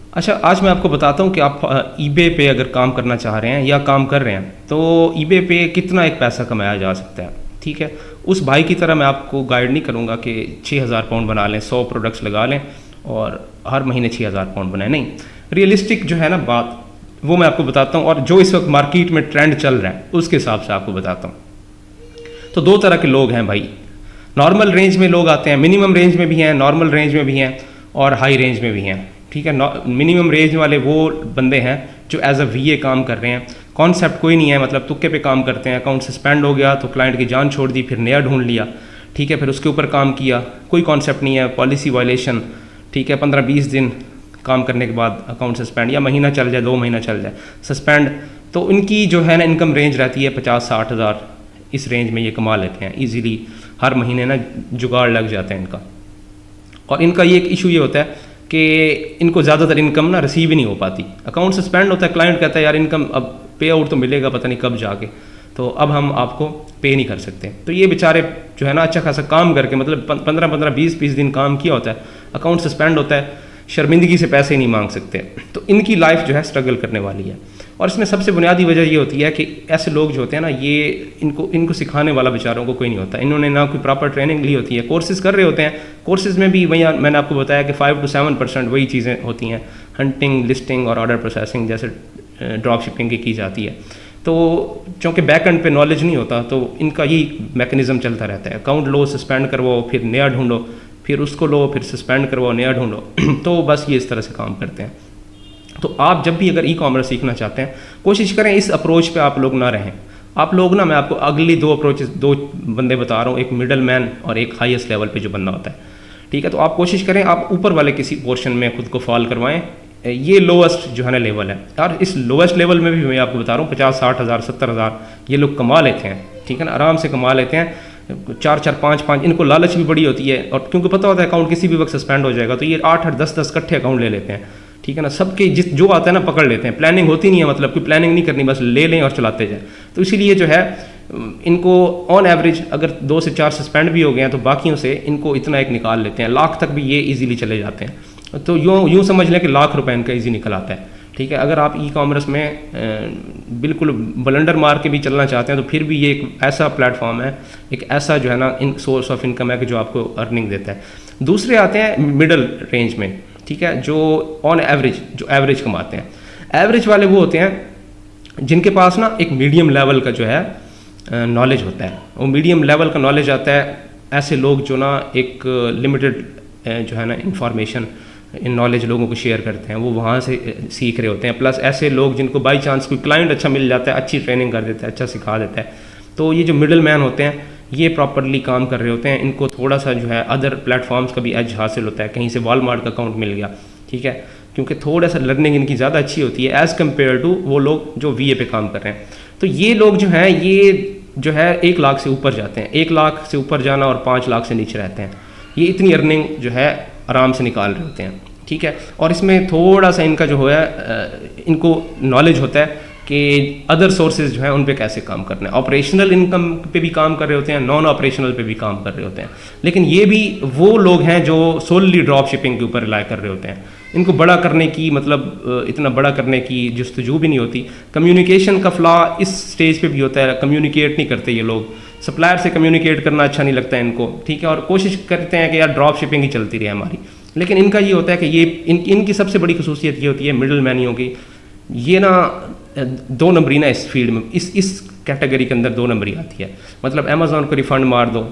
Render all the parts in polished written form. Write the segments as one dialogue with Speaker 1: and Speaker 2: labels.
Speaker 1: अच्छा, आज मैं आपको बताता हूँ कि आप ईबे पे अगर काम करना चाह रहे हैं या काम कर रहे हैं तो ईबे पे कितना एक पैसा कमाया जा सकता है। ठीक है, उस भाई की तरह मैं आपको गाइड नहीं करूँगा कि 6,000 पाउंड बना लें, 100 प्रोडक्ट्स लगा लें और हर महीने 6,000 पाउंड बनाएं। नहीं, रियलिस्टिक जो है ना बात, वो मैं आपको बताता हूँ और जो इस वक्त मार्केट में ट्रेंड चल रहा है उसके हिसाब से आपको बताता हूँ। तो दो तरह के लोग हैं भाई। नॉर्मल रेंज में लोग आते हैं, मिनिमम रेंज में भी हैं, नॉर्मल रेंज में भी हैं और हाई रेंज में भी हैं। ठीक है, मिनिमम रेंज वाले वो बंदे हैं जो एज अ वीए काम कर रहे हैं, कॉन्सेप्ट कोई नहीं है, मतलब तुक्के पे काम करते हैं। अकाउंट सस्पेंड हो गया तो क्लाइंट की जान छोड़ दी, फिर नया ढूंढ लिया। ठीक है, फिर उसके ऊपर काम किया, कोई कॉन्सेप्ट नहीं है, पॉलिसी वायलेशन। ठीक है, 15-20 दिन काम करने के बाद अकाउंट सस्पेंड, या महीना चल जाए, 2 महीना चल जाए, सस्पेंड। तो इनकी जो है ना इनकम रेंज रहती है 50-60 हज़ार, इस रेंज में ये कमा लेते हैं ईजीली। हर महीने ना जुगाड़ लग जाता है इनका। और इनका ये एक इशू ये होता है कि इनको ज़्यादातर इनकम ना रिसीव ही नहीं हो पाती। अकाउंट सस्पेंड होता है, क्लाइंट कहता है यार इनकम अब पे आउट तो मिलेगा पता नहीं कब जाके, तो अब हम आपको पे नहीं कर सकते। तो ये बेचारे जो है ना अच्छा खासा काम करके, मतलब 15-15, 20-20 दिन काम किया होता है, अकाउंट सस्पेंड होता है, शर्मिंदगी से पैसे नहीं मांग सकते। तो इनकी लाइफ जो है स्ट्रगल करने वाली है। और इसमें सबसे बुनियादी वजह ये होती है कि ऐसे लोग जो होते हैं ना, ये इनको सिखाने वाला बेचारों को कोई नहीं होता। इन्होंने ना कोई प्रॉपर ट्रेनिंग ली होती है, कोर्सेज कर रहे होते हैं, कोर्सेज में भी वही मैंने आपको बताया कि 5 to 7% वही चीज़ें होती हैं, हंटिंग, लिस्टिंग और ऑर्डर प्रोसेसिंग जैसे ड्रॉप शिपिंग की जाती है। तो चूँकि बैक एंड पे नॉलेज नहीं होता तो इनका यही मैकेनिज़्म चलता रहता है, अकाउंट लो, सस्पेंड करवाओ, फिर नया ढूंढो, फिर उसको लो, फिर सस्पेंड करवाओ, नया ढूंढो। तो बस ये इस तरह से काम करते हैं। तो आप जब भी अगर ई कॉमर्स सीखना चाहते हैं, कोशिश करें इस अप्रोच पे आप लोग ना रहें। आप लोग ना, मैं आपको अगली 2 अप्रोचेस, 2 बंदे बता रहा हूँ, एक मिडल मैन और एक हाईएस्ट लेवल पे जो बंदा होता है। ठीक है, तो आप कोशिश करें आप ऊपर वाले किसी पोर्शन में खुद को फॉल करवाएं। ये लोएस्ट जो है ना लेवल है, और इस लोएस्ट लेवल में भी मैं आपको बता रहा हूँ 50-60 हज़ार, 70 हज़ार ये लोग कमा लेते हैं। ठीक है ना, आराम से कमा लेते हैं, 4-4, 5-5। इनको लालच भी बड़ी होती है, और क्योंकि पता होता है अकाउंट किसी भी वक्त सस्पेंड हो जाएगा, तो ये 8-8, 10-10 इकट्ठे अकाउंट ले लेते हैं। ठीक है ना, सबके जो आता है ना पकड़ लेते हैं। प्लानिंग होती नहीं है, मतलब कोई प्लानिंग नहीं करनी, बस ले लें और चलाते जाएं। तो इसीलिए जो है इनको ऑन एवरेज अगर 2 से 4 सस्पेंड भी हो गए हैं तो बाकियों से इनको इतना एक निकाल लेते हैं, लाख तक भी ये इजीली चले जाते हैं। तो यूँ समझ लें कि लाख रुपए इनका ईजी निकल आता है। ठीक है, अगर आप ई कॉमर्स में बिल्कुल बलंडर मार के भी चलना चाहते हैं तो फिर भी ये एक ऐसा प्लेटफॉर्म है, एक ऐसा जो है ना सोर्स ऑफ इनकम है कि जो आपको अर्निंग देता है। दूसरे आते हैं मिडल रेंज में। ठीक है, जो ऑन एवरेज, जो एवरेज कमाते हैं। एवरेज वाले वो होते हैं जिनके पास ना एक मीडियम लेवल का जो है नॉलेज होता है। वो मीडियम लेवल का नॉलेज आता है, ऐसे लोग जो ना एक लिमिटेड जो है ना इंफॉर्मेशन, इन नॉलेज लोगों को शेयर करते हैं, वो वहाँ से सीख रहे होते हैं। प्लस ऐसे लोग जिनको बाई चांस कोई क्लाइंट अच्छा मिल जाता है, अच्छी ट्रेनिंग कर देता है, अच्छा सिखा देता है। तो ये जो मिडल मैन होते हैं ये प्रॉपरली काम कर रहे होते हैं। इनको थोड़ा सा जो है अदर प्लेटफॉर्म्स का भी एज हासिल होता है, कहीं से वॉलमार्ट का अकाउंट मिल गया। ठीक है, क्योंकि थोड़ा सा लर्निंग इनकी ज़्यादा अच्छी होती है एज़ कम्पेयर टू वो लोग जो वीए पे काम कर रहे हैं। तो ये लोग जो हैं ये जो है 1 लाख से ऊपर जाते हैं। 1 लाख से ऊपर जाना और 5 लाख से नीचे रहते हैं, ये इतनी अर्निंग जो है आराम से निकाल रहे होते हैं। ठीक है, और इसमें थोड़ा सा इनका जो है इनको नॉलेज होता है कि अदर सोर्सेज जो है उन पे कैसे काम करना है। ऑपरेशनल इनकम पे भी काम कर रहे होते हैं, नॉन ऑपरेशनल पे भी काम कर रहे होते हैं। लेकिन ये भी वो लोग हैं जो सोलली ड्रॉप शिपिंग के ऊपर रिलाई कर रहे होते हैं। इनको बड़ा करने की, मतलब इतना बड़ा करने की जस्तजू भी नहीं होती। कम्युनिकेशन का फ्लॉ इस स्टेज पे भी होता है, कम्युनिकेट नहीं करते ये लोग। सप्लायर से कम्युनिकेट करना अच्छा नहीं लगता है इनको। ठीक है, और कोशिश करते हैं कि यार ड्रॉप शिपिंग ही चलती रहे हमारी। लेकिन इनका ये होता है कि ये इनकी सबसे बड़ी खसूसियत ये होती है मिडल मैनियों की, ये ना 2 नंबरी ना इस फील्ड में, इस कैटेगरी के अंदर 2 नंबरी आती है। मतलब अमेज़ॉन को रिफंड मार दो,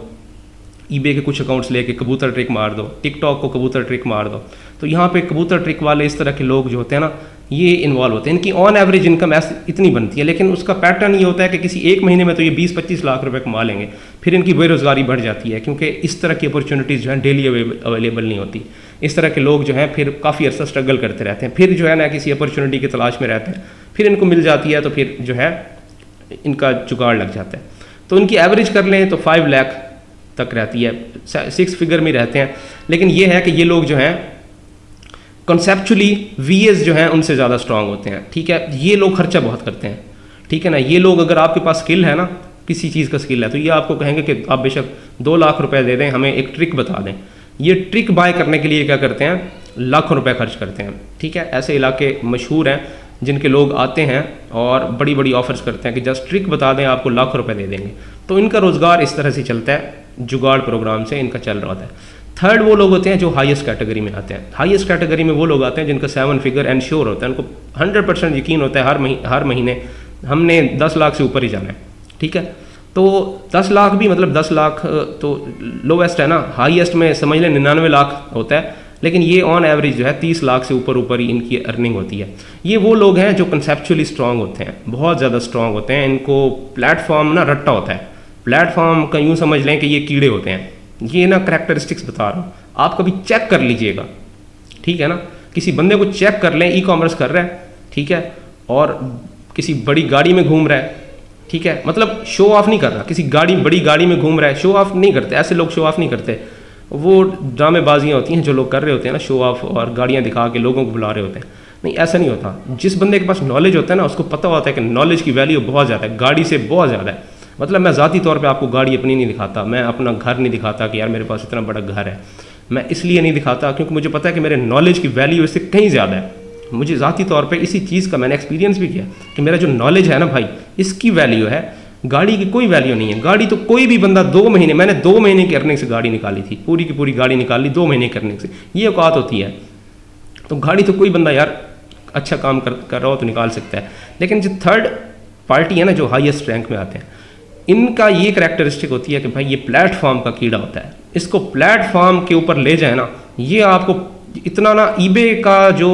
Speaker 1: ईबे के कुछ अकाउंट्स लेके कबूतर ट्रिक मार दो, टिकटॉक को कबूतर ट्रिक मार दो। तो यहाँ पे कबूतर ट्रिक वाले इस तरह के लोग जो होते हैं ना, ये इन्वॉल्व होते हैं। इनकी ऑन एवरेज इनकम इतनी बनती है, लेकिन उसका पैटर्न ये होता है कि किसी एक महीने में तो ये 20-25 लाख रुपए कमा लेंगे, फिर इनकी बेरोज़गारी बढ़ जाती है, क्योंकि इस तरह की अपॉर्चुनिटीज़ जो है डेली अवेलेबल नहीं होती। इस तरह के लोग जो हैं फिर काफ़ी अर्सा स्ट्रगल करते रहते हैं, फिर जो है ना किसी अपॉर्चुनिटी की तलाश में रहते हैं, फिर इनको मिल जाती है तो फिर जो है इनका जुगाड़ लग जाता है। तो इनकी एवरेज कर लें तो 5 लाख तक रहती है, 6 फिगर में रहते हैं। लेकिन ये है कि ये लोग जो हैं कॉन्सेप्चुअली वीएस जो हैं उनसे ज़्यादा स्ट्रांग होते हैं। ठीक है, ये लोग खर्चा बहुत करते हैं। ठीक है ना, ये लोग अगर आपके पास स्किल है ना, किसी चीज़ का स्किल है, तो ये आपको कहेंगे कि आप बेशक 2 लाख रुपए दे दें, हमें एक ट्रिक बता दें। ये ट्रिक बाय करने के लिए क्या करते हैं, लाखों रुपए खर्च करते हैं। ठीक है, ऐसे इलाके मशहूर हैं जिनके लोग आते हैं और बड़ी बड़ी ऑफर्स करते हैं कि जस्ट ट्रिक बता दें आपको लाखों रुपए दे देंगे। तो इनका रोज़गार इस तरह से चलता है, जुगाड़ प्रोग्राम से इनका चल रहा होता है। थर्ड वो लोग होते हैं जो हाईएस्ट कैटेगरी में आते हैं। हाईएस्ट कैटेगरी में वो लोग आते हैं जिनका 7 फिगर एंश्योर होता है, उनको 100% यकीन होता है हर महीने हमने 10 लाख से ऊपर ही जाना है। ठीक है, तो 10 लाख भी मतलब 10 लाख तो लोवेस्ट है ना, हाईएस्ट में समझ लें 99 लाख होता है, लेकिन ये ऑन एवरेज जो है 30 लाख से ऊपर ही इनकी अर्निंग होती है। ये वो लोग हैं जो कंसेप्चुअली स्ट्रांग होते हैं, बहुत ज़्यादा स्ट्रांग होते हैं। इनको प्लेटफॉर्म ना रट्टा होता है, प्लेटफॉर्म का यूँ समझ लें कि ये कीड़े होते हैं। ये ना करैक्टरिस्टिक्स बता रहा हूँ, आप कभी चेक कर लीजिएगा। ठीक है ना, किसी बंदे को चेक कर लें, ई कॉमर्स कर रहा है, ठीक है, और किसी बड़ी गाड़ी में घूम रहा है, ठीक है, मतलब शो ऑफ नहीं कर रहा, किसी बड़ी गाड़ी में घूम रहा है, शो ऑफ नहीं करते, ऐसे लोग शो ऑफ नहीं करते। वो ड्रामेबाजियाँ होती हैं जो लोग कर रहे होते हैं ना, शो ऑफ और गाड़ियाँ दिखा के लोगों को बुला रहे होते हैं। नहीं, ऐसा नहीं होता। जिस बंदे के पास नॉलेज होता है ना, उसको पता होता है कि नॉलेज की वैल्यू बहुत ज़्यादा है, गाड़ी से बहुत ज़्यादा है। मतलब मैं ज़ाती तौर पे आपको गाड़ी अपनी नहीं दिखाता, मैं अपना घर नहीं दिखाता कि यार मेरे पास इतना बड़ा घर है। मैं इसलिए नहीं दिखाता क्योंकि मुझे पता है कि मेरे नॉलेज की वैल्यू इससे कहीं ज़्यादा है। मुझे ज़ाती तौर पे इसी चीज़ का मैंने एक्सपीरियंस भी किया कि मेरा जो नॉलेज है ना भाई, इसकी वैल्यू है, गाड़ी की कोई वैल्यू नहीं है। गाड़ी तो कोई भी बंदा 2 महीने, मैंने 2 महीने की अर्निंग से गाड़ी निकाली थी, पूरी की पूरी गाड़ी निकाली 2 महीने की अर्निंग से, ये औकात होती है। तो गाड़ी तो कोई बंदा यार अच्छा काम कर रहा हो तो निकाल सकता है। लेकिन जो थर्ड पार्टी है ना, जो हाईएस्ट रैंक में आते हैं, इनका ये करैक्टरिस्टिक होती है कि भाई ये प्लेटफॉर्म का कीड़ा होता है। इसको प्लेटफॉर्म के ऊपर ले जाए ना, ये आपको इतना ना ईबे का जो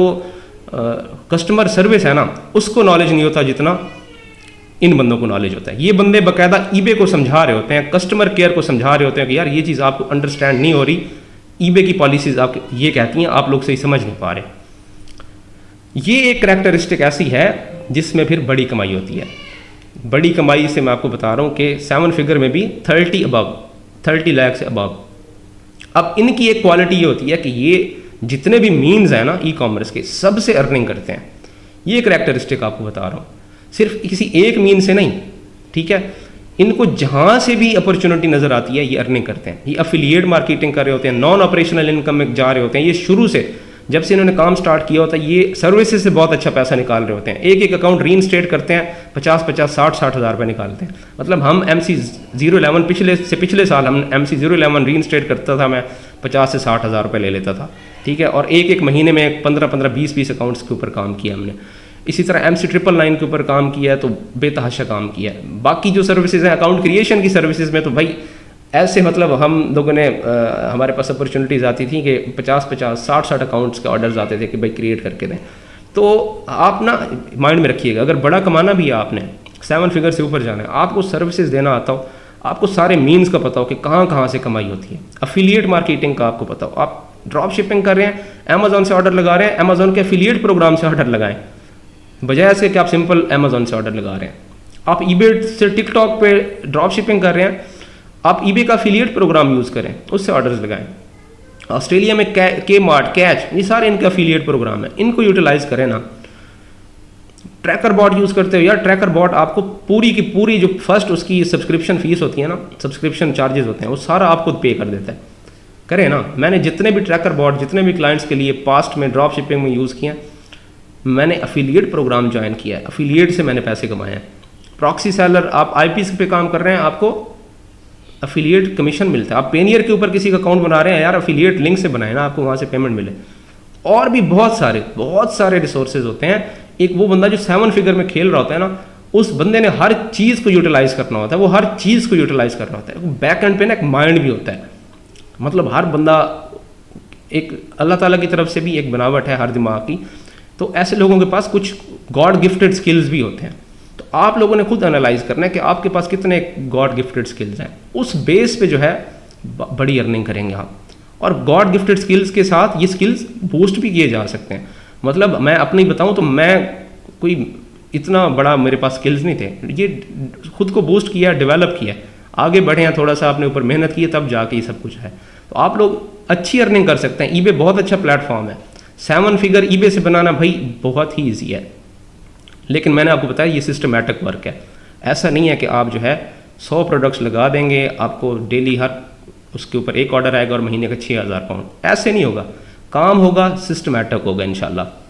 Speaker 1: कस्टमर सर्विस है ना, उसको नॉलेज नहीं होता जितना इन बंदों को नॉलेज होता है। ये बंदे बाकायदा ईबे को समझा रहे होते हैं, कस्टमर केयर को समझा रहे होते हैं कि यार ये चीज़ आपको अंडरस्टैंड नहीं हो रही, ईबे की पॉलिसीज आप ये कहती हैं, आप लोग सही समझ नहीं पा रहे। ये एक करैक्टरिस्टिक ऐसी है जिसमें फिर बड़ी कमाई होती है। बड़ी कमाई से मैं आपको बता रहा हूँ कि 7 फिगर में भी 30 लाख से अबव। अब इनकी एक क्वालिटी ये होती है कि ये जितने भी मीन्स हैं ना ई कॉमर्स के, सबसे अर्निंग करते हैं। ये करैक्टरिस्टिक आपको बता रहा हूँ, सिर्फ किसी एक मीन से नहीं। ठीक है, इनको जहाँ से भी अपॉर्चुनिटी नज़र आती है ये अर्निंग करते हैं। ये अफिलिएट मार्केटिंग कर रहे होते हैं, नॉन ऑपरेशनल इनकम में जा रहे होते हैं। ये शुरू से जब से इन्होंने काम स्टार्ट किया होता है, ये सर्विसेज से बहुत अच्छा पैसा निकाल रहे होते हैं। एक अकाउंट रीइंस्टेट करते हैं, 50 60 हज़ार रुपये निकालते हैं। मतलब हम MC011 पिछले साल हम MC011 रीइंस्टेट करता था, मैं 50 से 60 हज़ार रुपये ले लेता था। ठीक है, और एक महीने में 15 20 अकाउंट्स के ऊपर काम किया हमने। इसी तरह MC999 के ऊपर काम किया है, तो बेतहाशा काम किया है। बाकी जो सर्विसेज हैं, अकाउंट क्रिएशन की सर्विसेज में तो भाई ऐसे मतलब हम लोगों ने हमारे पास अपॉर्चुनिटीज़ आती थी कि 50 60 अकाउंट्स के ऑर्डर्स आते थे कि भाई क्रिएट करके दें। तो आप ना माइंड में रखिएगा, अगर बड़ा कमाना भी है आपने, 7 फिगर से ऊपर जाना है, आपको सर्विसेज देना आता हो, आपको सारे मीन्स का पता हो कि कहाँ से कमाई होती है, अफिलिएट मार्केटिंग का आपको पता हो, आप ड्रॉप शिपिंग कर रहे हैं, अमेजोन से ऑर्डर लगा रहे हैं, अमेजोन के अफिलिएट प्रोग्राम से ऑर्डर लगाएं, बजाय इसके कि आप सिंपल अमेजोन से ऑर्डर लगा रहे हैं। आप ईबे से टिकटॉक पे ड्रॉप शिपिंग कर रहे हैं, आप ईबे का अफिलिएट प्रोग्राम यूज़ करें, उससे ऑर्डर्स लगाएं। ऑस्ट्रेलिया में के मार्ट, कैच, ये सारे इनके अफिलिएट प्रोग्राम है, इनको यूटिलाइज करें ना। ट्रैकर बॉट यूज़ करते हो यार, ट्रैकर बॉट आपको पूरी की पूरी जो फर्स्ट उसकी सब्सक्रिप्शन फीस होती है ना, सब्सक्रिप्शन चार्जेस होते हैं, वो सारा आपको पे कर देता है। करें ना, मैंने जितने भी ट्रैकर बॉट जितने भी क्लाइंट्स के लिए पास्ट में ड्रॉप शिपिंग में यूज़ किया, मैंने अफिलिएट प्रोग्राम ज्वाइन किया है, अफिलिएट से मैंने पैसे कमाए हैं। प्रॉक्सी सेलर, आप आईपीसी पे काम कर रहे हैं, आपको अफिलिएट कमीशन मिलता है। आप पेनियर के ऊपर किसी का अकाउंट बना रहे हैं यार, अफिलिएट लिंक से बनाए ना, आपको वहाँ से पेमेंट मिले। और भी बहुत सारे रिसोर्सेज होते हैं। एक वो बंदा जो 7 फिगर में खेल रहा होता है ना, उस बंदे ने हर चीज़ को यूटिलाइज करना होता है, वो हर चीज़ को यूटिलाइज कर रहा होता है। बैक एंड पे ना एक माइंड भी होता है, मतलब हर बंदा एक अल्लाह ताला की तरफ से भी एक बनावट है हर दिमाग की। तो ऐसे लोगों के पास कुछ गॉड गिफ्टेड स्किल्स भी होते हैं। तो आप लोगों ने खुद एनालाइज करना है कि आपके पास कितने गॉड गिफ्टेड स्किल्स हैं, उस बेस पे जो है बड़ी अर्निंग करेंगे आप। और गॉड गिफ्टेड स्किल्स के साथ ये स्किल्स बूस्ट भी किए जा सकते हैं। मतलब मैं अपनी बताऊं तो मैं कोई इतना बड़ा मेरे पास स्किल्स नहीं थे, ये खुद को बूस्ट किया, डेवलप किया, आगे बढ़े हैं, थोड़ा सा आपने ऊपर मेहनत की है, तब जाके ये सब कुछ है। तो आप लोग अच्छी अर्निंग कर सकते हैं। ईबे बहुत अच्छा प्लेटफॉर्म है, 7 फिगर ईबे से बनाना भाई बहुत ही ईजी है। लेकिन मैंने आपको बताया ये सिस्टमैटिक वर्क है। ऐसा नहीं है कि आप जो है 100 प्रोडक्ट्स लगा देंगे, आपको डेली हर उसके ऊपर एक ऑर्डर आएगा और महीने का 6000 पाउंड, ऐसे नहीं होगा। काम होगा, सिस्टमेटिक होगा इंशाल्लाह।